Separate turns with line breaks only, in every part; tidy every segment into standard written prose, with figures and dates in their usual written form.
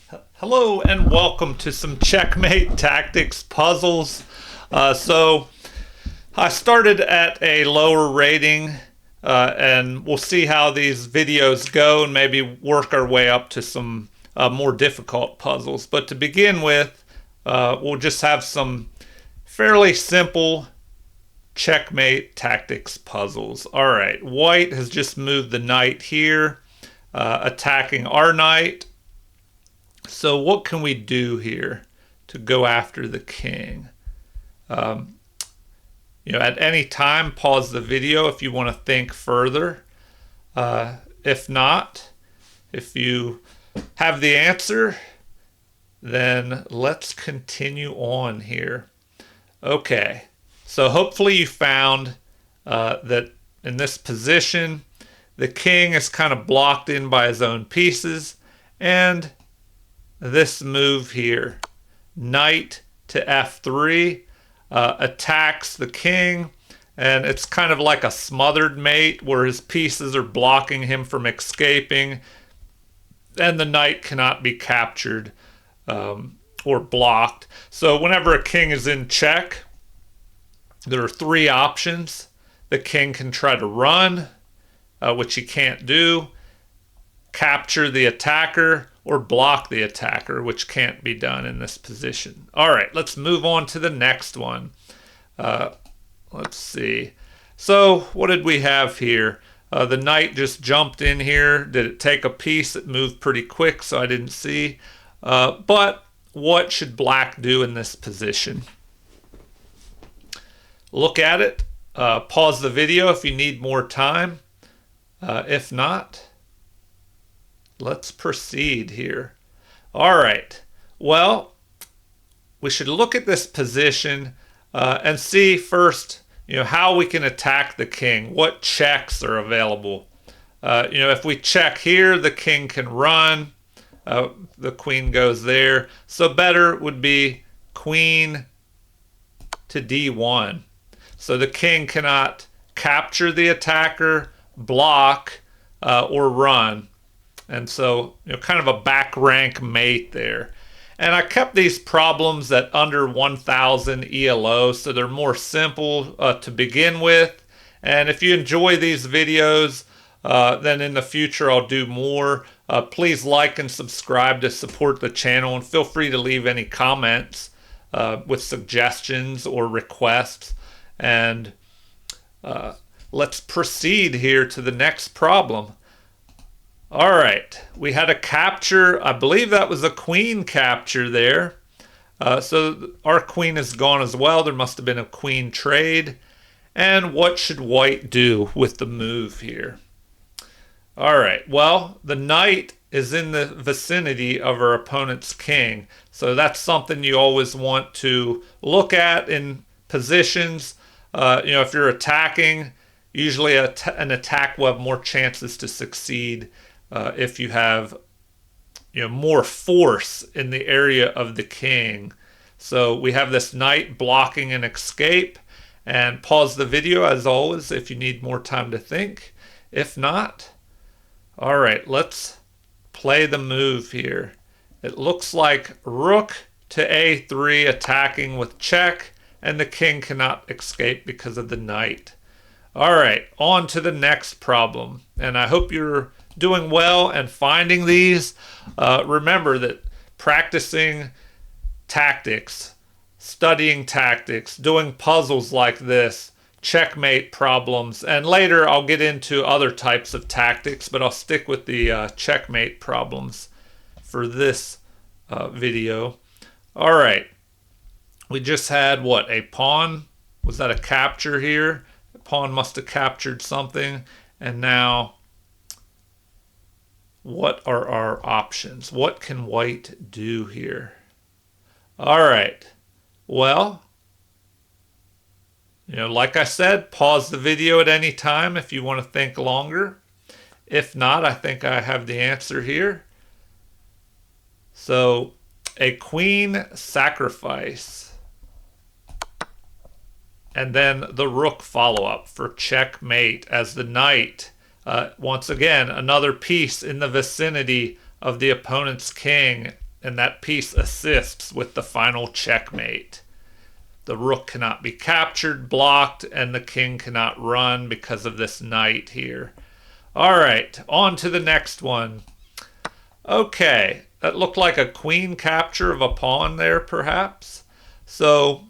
Hello and welcome to some Checkmate Tactics puzzles. So I started at a lower rating and we'll see how these videos go and maybe work our way up to some more difficult puzzles. But to begin with, we'll just have some fairly simple Checkmate Tactics puzzles. All right, white has just moved the knight here, attacking our knight. So what can we do here to go after the king? At any time, pause the video if you want to think further. If not, if you have the answer, then let's continue on here. Okay, so hopefully you found that in this position, the king is kind of blocked in by his own pieces, and this move here, knight to f3, attacks the king, and it's kind of like a smothered mate where his pieces are blocking him from escaping, and the knight cannot be captured or blocked. So whenever a king is in check, there are three options. The king can try to run, which he can't do, capture the attacker, or block the attacker, which can't be done in this position. All right, let's move on to the next one. Let's see. So what did we have here? The knight just jumped in here. Did it take a piece? It moved pretty quick, so I didn't see. But what should black do in this position? Look at it. Pause the video if you need more time. If not, let's proceed here. All right. Well, we should look at this position and see first, how we can attack the king. What checks are available? If we check here, the king can run. The queen goes there. So better would be queen to d1. So the king cannot capture the attacker, block, or run. And so, kind of a back rank mate there. And I kept these problems at under 1,000 ELO, so they're more simple to begin with. And if you enjoy these videos, then in the future I'll do more. Please like and subscribe to support the channel, and feel free to leave any comments with suggestions or requests. And let's proceed here to the next problem. All right, we had a capture. I believe that was a queen capture there. So our queen is gone as well. There must have been a queen trade. And what should white do with the move here? All right, well, the knight is in the vicinity of our opponent's king. So that's something you always want to look at in positions. If you're attacking, usually an attack will have more chances to succeed if you have more force in the area of the king. So we have this knight blocking an escape. And pause the video as always if you need more time to think. If not, all right, let's play the move here. It looks like rook to a3 attacking with check, and the king cannot escape because of the knight. All right, on to the next problem. And I hope you're doing well and finding these. Remember that practicing tactics, studying tactics, doing puzzles like this, checkmate problems, and later I'll get into other types of tactics, but I'll stick with the checkmate problems for this video. All right, we just had what, a pawn? Was that a capture here? The pawn must have captured something, and now what are our options? What can white do here? All right. Well, like I said, pause the video at any time if you want to think longer. If not, I think I have the answer here. So, a queen sacrifice. And then the rook follow-up for checkmate as the knight. Once again, another piece in the vicinity of the opponent's king and that piece assists with the final checkmate. The rook cannot be captured, blocked, and the king cannot run because of this knight here. All right, on to the next one. Okay, that looked like a queen capture of a pawn there, perhaps. So,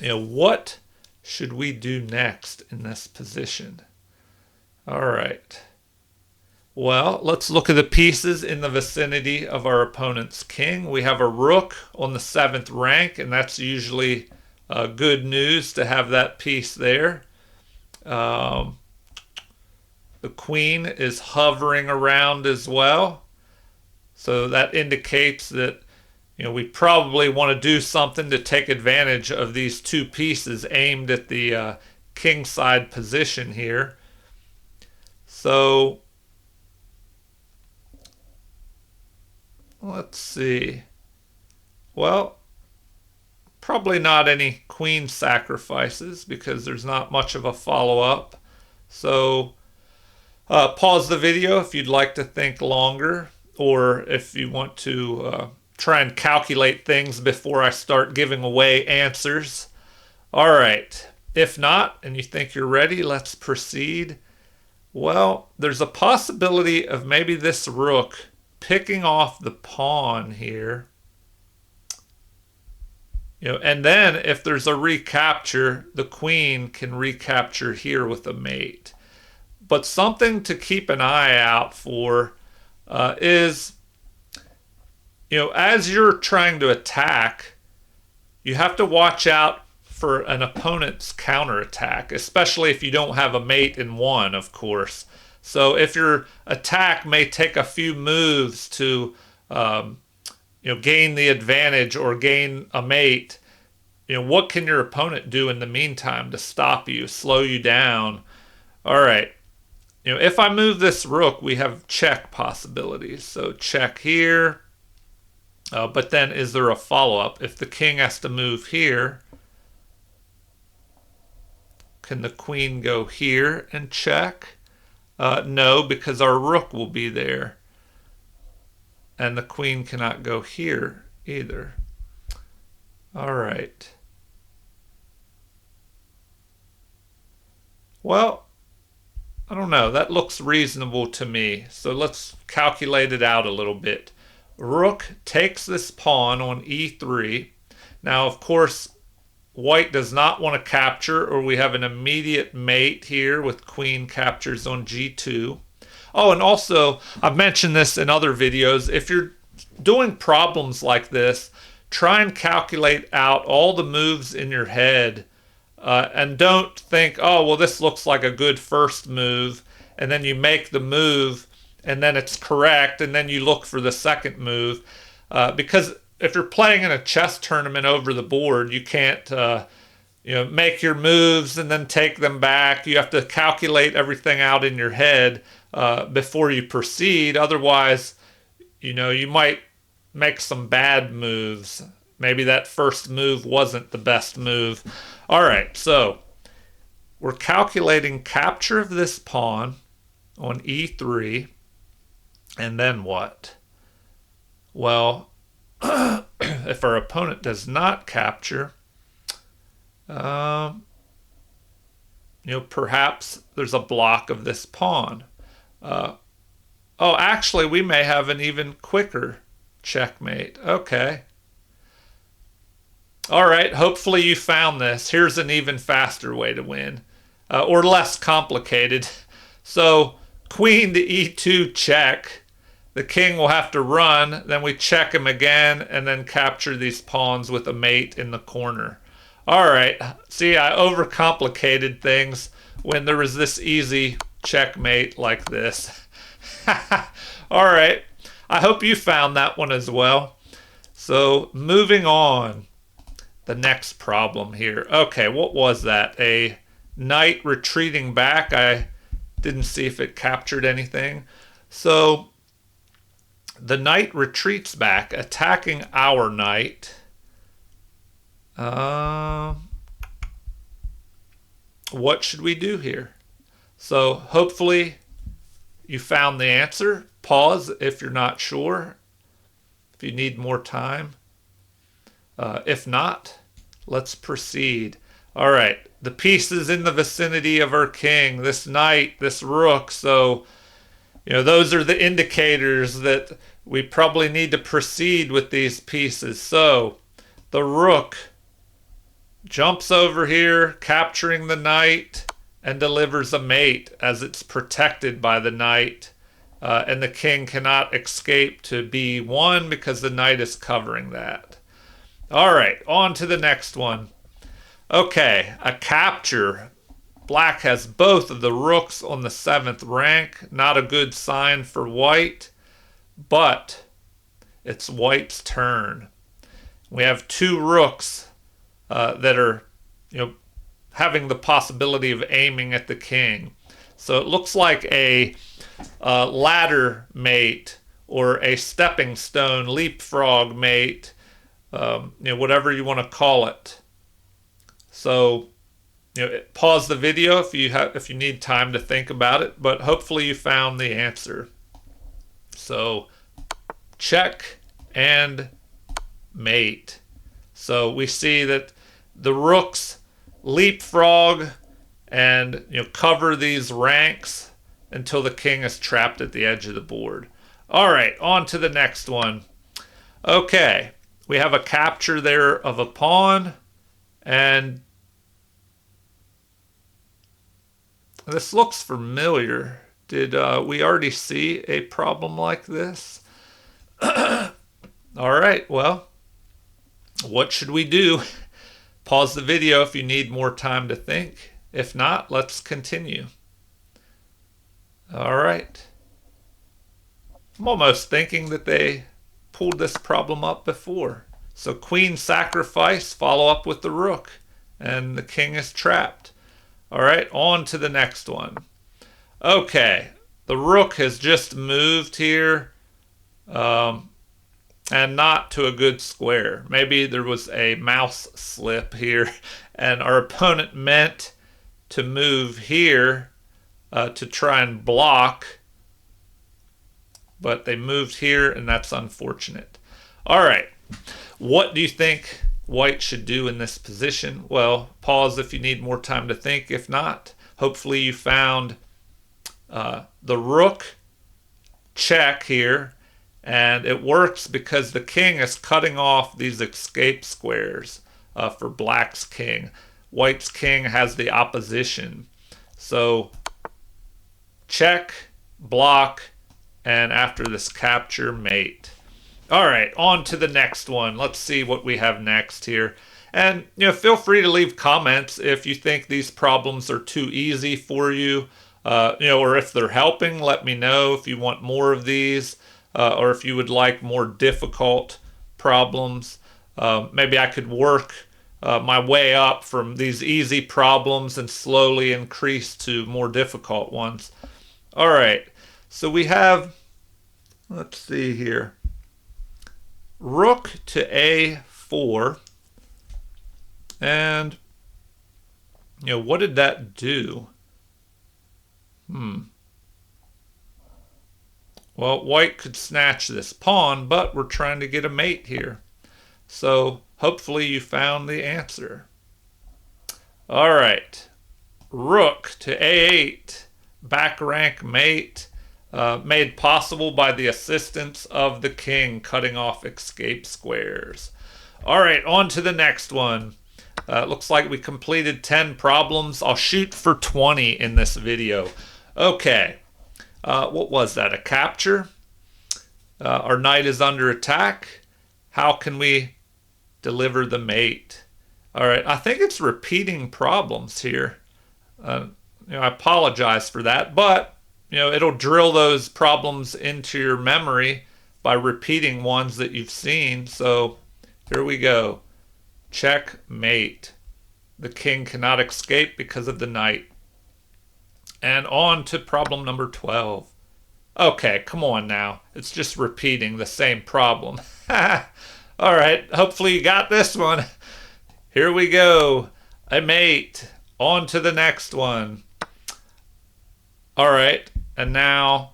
what should we do next in this position? All right. Well, let's look at the pieces in the vicinity of our opponent's king. We have a rook on the 7th rank, and that's usually good news to have that piece there. The queen is hovering around as well. So that indicates that we probably want to do something to take advantage of these two pieces aimed at the kingside position here. So let's see. Well, probably not any queen sacrifices because there's not much of a follow-up. So pause the video if you'd like to think longer, or if you want to try and calculate things before I start giving away answers. All right. If not, and you think you're ready, let's proceed. Well, there's a possibility of maybe this rook picking off the pawn here. And then if there's a recapture, the queen can recapture here with a mate. But something to keep an eye out for is, as you're trying to attack, you have to watch out for an opponent's counterattack, especially if you don't have a mate in one, of course. So if your attack may take a few moves to gain the advantage or gain a mate, what can your opponent do in the meantime to stop you, slow you down? All right. If I move this rook, we have check possibilities. So check here. But then is there a follow-up? If the king has to move here, can the queen go here and check? No, because our rook will be there. And the queen cannot go here either. All right. Well, I don't know. That looks reasonable to me. So let's calculate it out a little bit. Rook takes this pawn on e3. Now, of course, white does not want to capture, or we have an immediate mate here with queen captures on g2. Oh, and also, I've mentioned this in other videos. If you're doing problems like this, try and calculate out all the moves in your head. And don't think, oh, well, this looks like a good first move, and then you make the move, and then it's correct, and then you look for the second move. Because if you're playing in a chess tournament over the board, you can't make your moves and then take them back. You have to calculate everything out in your head before you proceed. Otherwise, you might make some bad moves. Maybe that first move wasn't the best move. All right, so we're calculating capture of this pawn on e3, and then what? Well, if our opponent does not capture, perhaps there's a block of this pawn. Actually, we may have an even quicker checkmate. Okay. All right, hopefully you found this. Here's an even faster way to win, or less complicated. So queen to e2 check. The king will have to run, then we check him again, and then capture these pawns with a mate in the corner. All right, see, I overcomplicated things when there was this easy checkmate like this. All right, I hope you found that one as well. So moving on. The next problem here. Okay, what was that? A knight retreating back. I didn't see if it captured anything. So the knight retreats back, attacking our knight. What should we do here? So hopefully you found the answer. Pause if you're not sure. if you need more time. If not, let's proceed. All right, the pieces in the vicinity of our king, this knight, this rook, so those are the indicators that we probably need to proceed with these pieces. So the rook jumps over here, capturing the knight, and delivers a mate as it's protected by the knight. And the king cannot escape to B1 because the knight is covering that. All right, on to the next one. Okay, a capture. Black has both of the rooks on the 7th rank. Not a good sign for white, but it's white's turn. We have 2 rooks that are, having the possibility of aiming at the king. So it looks like a ladder mate or a stepping stone leapfrog mate, whatever you want to call it. So, pause the video if you need time to think about it, but hopefully you found the answer. So, check and mate. So we see that the rooks leapfrog and cover these ranks until the king is trapped at the edge of the board. All right, on to the next one. Okay, we have a capture there of a pawn, and this looks familiar. Did we already see a problem like this? All right, well, what should we do? Pause the video if you need more time to think. If not, let's continue. All right. I'm almost thinking that they pulled this problem up before. So queen sacrifice, follow up with the rook, and the king is trapped. All right, on to the next one. Okay, the rook has just moved here, and not to a good square. Maybe there was a mouse slip here, and our opponent meant to move here to try and block, but they moved here, and that's unfortunate. All right, what do you think white should do in this position? Well, pause if you need more time to think. If not, hopefully you found the rook check here, and it works because the king is cutting off these escape squares for black's king. White's king has the opposition. So check, block, and after this capture, mate. All right, on to the next one. Let's see what we have next here. And feel free to leave comments if you think these problems are too easy for you, or if they're helping. Let me know if you want more of these, or if you would like more difficult problems. Maybe I could work my way up from these easy problems and slowly increase to more difficult ones. All right, so we have, let's see here, rook to A4, and what did that do? Well, white could snatch this pawn, but we're trying to get a mate here. So hopefully you found the answer. All right, rook to A8, back rank mate, made possible by the assistance of the king cutting off escape squares. All right, on to the next one. Looks like we completed 10 problems. I'll shoot for 20 in this video. Okay, what was that? A capture? Our knight is under attack. How can we deliver the mate? All right, I think it's repeating problems here. I apologize for that, but it'll drill those problems into your memory by repeating ones that you've seen. So here we go. Checkmate. The king cannot escape because of the knight. And on to problem number 12. Okay, come on now. It's just repeating the same problem. All right, hopefully you got this one. Here we go. A mate. On to the next one. All right, and now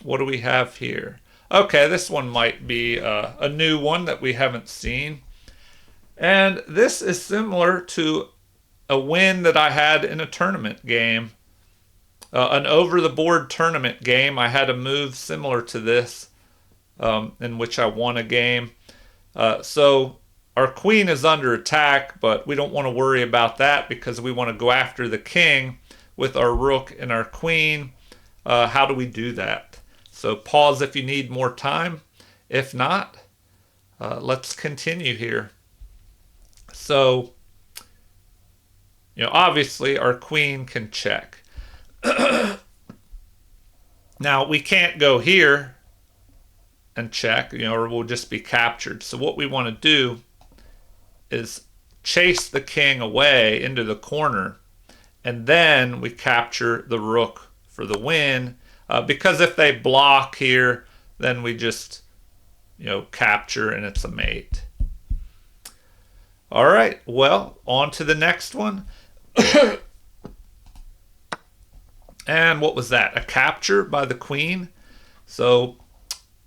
what do we have here? Okay, this one might be a new one that we haven't seen. And this is similar to a win that I had in a tournament game. An over-the-board tournament game. I had a move similar to this in which I won a game. So our queen is under attack, but we don't want to worry about that because we want to go after the king with our rook and our queen. How do we do that? So pause if you need more time. If not, let's continue here. So, obviously our queen can check. Now we can't go here and check, or we'll just be captured. So what we want to do is chase the king away into the corner, and then we capture the rook for the win. Because if they block here, then we just, capture and it's a mate. All right, well, on to the next one. And what was that? A capture by the queen. So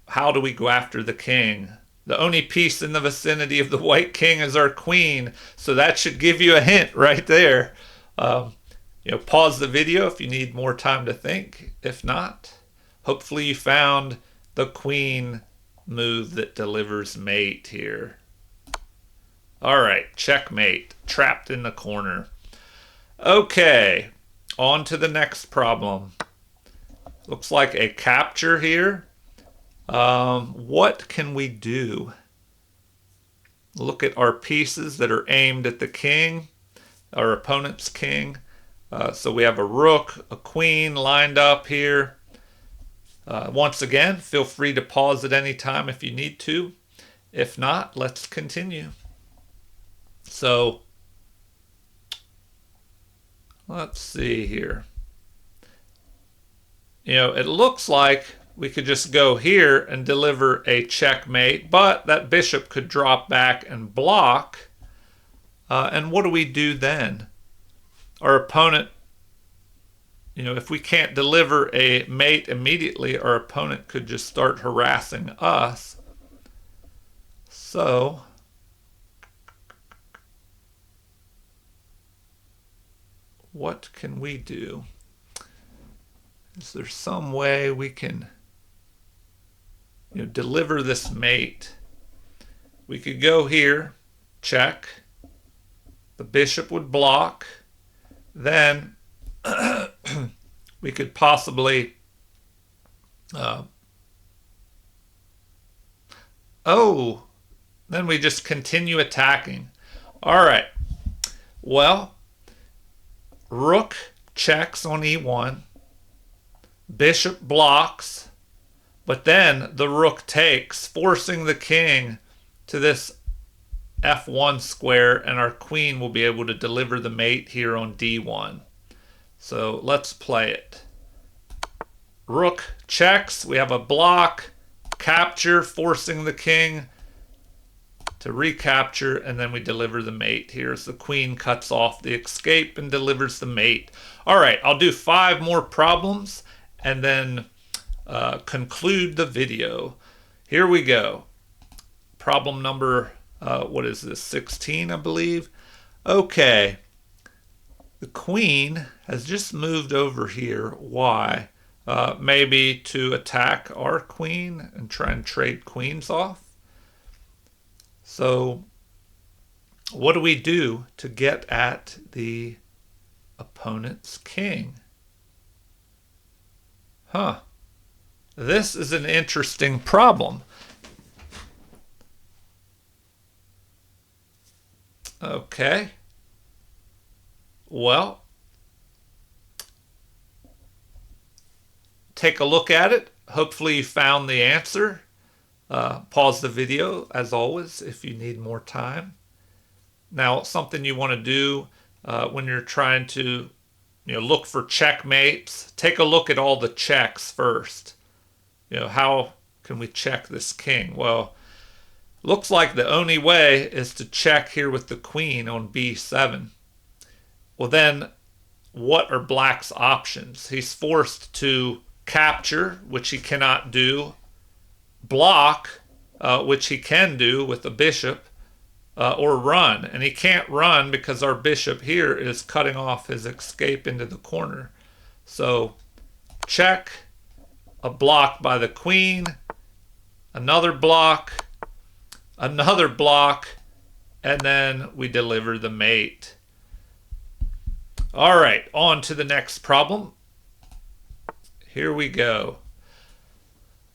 how do we go after the king? The only piece in the vicinity of the white king is our queen. So that should give you a hint right there. Pause the video if you need more time to think. If not, hopefully you found the queen move that delivers mate here. All right, checkmate, trapped in the corner. Okay, on to the next problem. Looks like a capture here. What can we do? Look at our pieces that are aimed at the king, our opponent's king. So we have a rook, a queen lined up here. Once again, feel free to pause at any time if you need to. If not, let's continue. So let's see here. It looks like we could just go here and deliver a checkmate, but that bishop could drop back and block. And what do we do then? Our opponent, if we can't deliver a mate immediately, our opponent could just start harassing us. So what can we do? Is there some way we can deliver this mate? We could go here, check. The bishop would block. Then we could possibly then we just continue attacking. All right. Well, rook checks on e1. Bishop blocks, but then the rook takes, forcing the king to this f1 square, and our queen will be able to deliver the mate here on d1. So let's play it. Rook checks, we have a block, capture, forcing the king to recapture, and then we deliver the mate here as the queen cuts off the escape and delivers the mate. All right, I'll do 5 more problems and then conclude the video. Here we go. Problem number, what is this, 16, I believe? Okay. The queen has just moved over here. Why? Maybe to attack our queen and try and trade queens off. So what do we do to get at the opponent's king? This is an interesting problem. Okay. Well, take a look at it. Hopefully you found the answer. Pause the video, as always, if you need more time. Now, something you want to do when you're trying to look for checkmates, take a look at all the checks first. How can we check this king? Well, looks like the only way is to check here with the queen on b7. Well, then what are black's options? He's forced to capture, which he cannot do block, which he can do with the bishop, or run. And he can't run because our bishop here is cutting off his escape into the corner. So check, a block by the queen, another block, and then we deliver the mate. All right, on to the next problem. Here we go.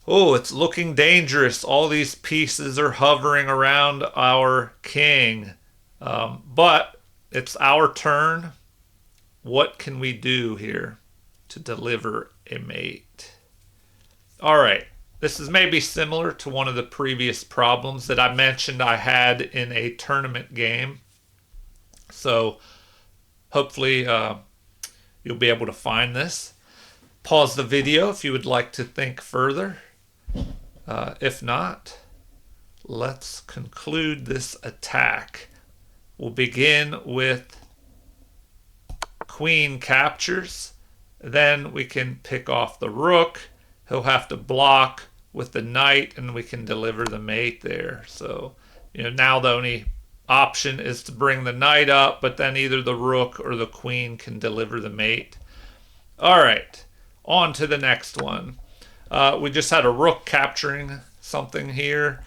Oh, it's looking dangerous. All these pieces are hovering around our king. But it's our turn. What can we do here to deliver a mate? All right. This is maybe similar to one of the previous problems that I mentioned I had in a tournament game. So hopefully you'll be able to find this. Pause the video if you would like to think further. If not, let's conclude this attack. We'll begin with queen captures. Then we can pick off the rook. He'll have to block with the knight, and we can deliver the mate there. So, now the only option is to bring the knight up, but then either the rook or the queen can deliver the mate. All right, on to the next one. We just had a rook capturing something here.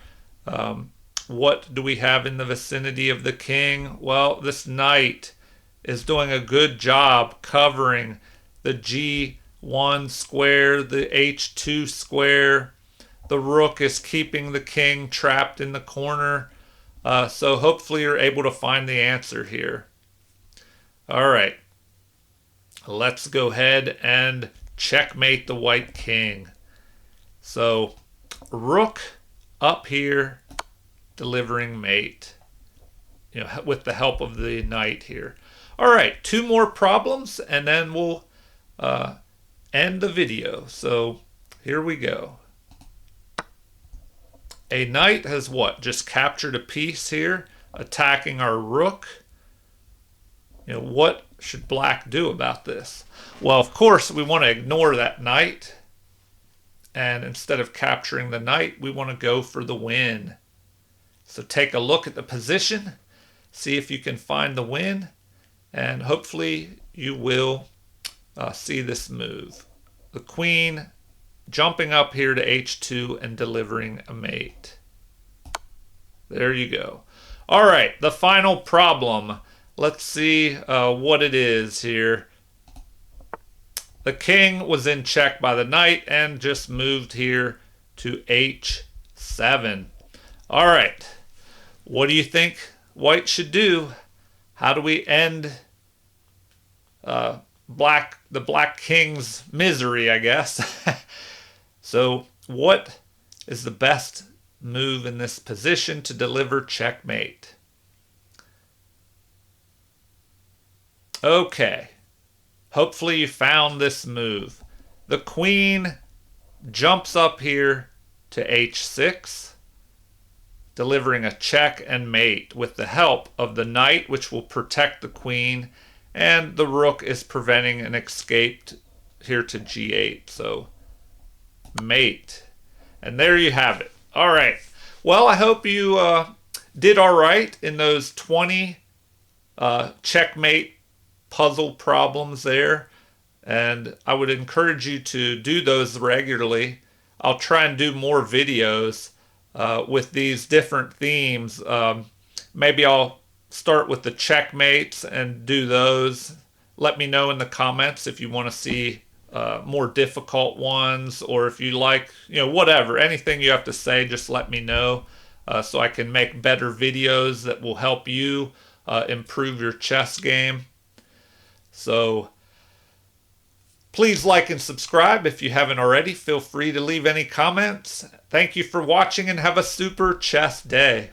What do we have in the vicinity of the king? Well, this knight is doing a good job covering the G1 square, the H2 square. The rook is keeping the king trapped in the corner. So hopefully you're able to find the answer here. All right. Let's go ahead and checkmate the white king. So rook up here, delivering mate, with the help of the knight here. All right, 2 more problems, and then we'll end the video. So here we go. A knight has what? Just captured a piece here, attacking our rook. What should black do about this? Well, of course, we want to ignore that knight. And instead of capturing the knight, we want to go for the win. So take a look at the position, see if you can find the win, and hopefully you will see this move. The queen jumping up here to H2 and delivering a mate. There you go. All right, the final problem. Let's see what it is here. The king was in check by the knight and just moved here to H7. All right, what do you think white should do? How do we end the black king's misery, I guess? So what is the best move in this position to deliver checkmate? Okay. Hopefully you found this move. The queen jumps up here to H6, delivering a check and mate with the help of the knight, which will protect the queen, and the rook is preventing an escape here to G8. So mate. And there you have it. All right. Well, I hope you did all right in those 20 checkmate puzzle problems there, and I would encourage you to do those regularly. I'll try and do more videos with these different themes. Maybe I'll start with the checkmates and do those. Let me know in the comments if you want to see more difficult ones, or if you like, whatever, anything you have to say, just let me know so I can make better videos that will help you improve your chess game. So please like and subscribe if you haven't already. Feel free to leave any comments. Thank you for watching and have a super chess day.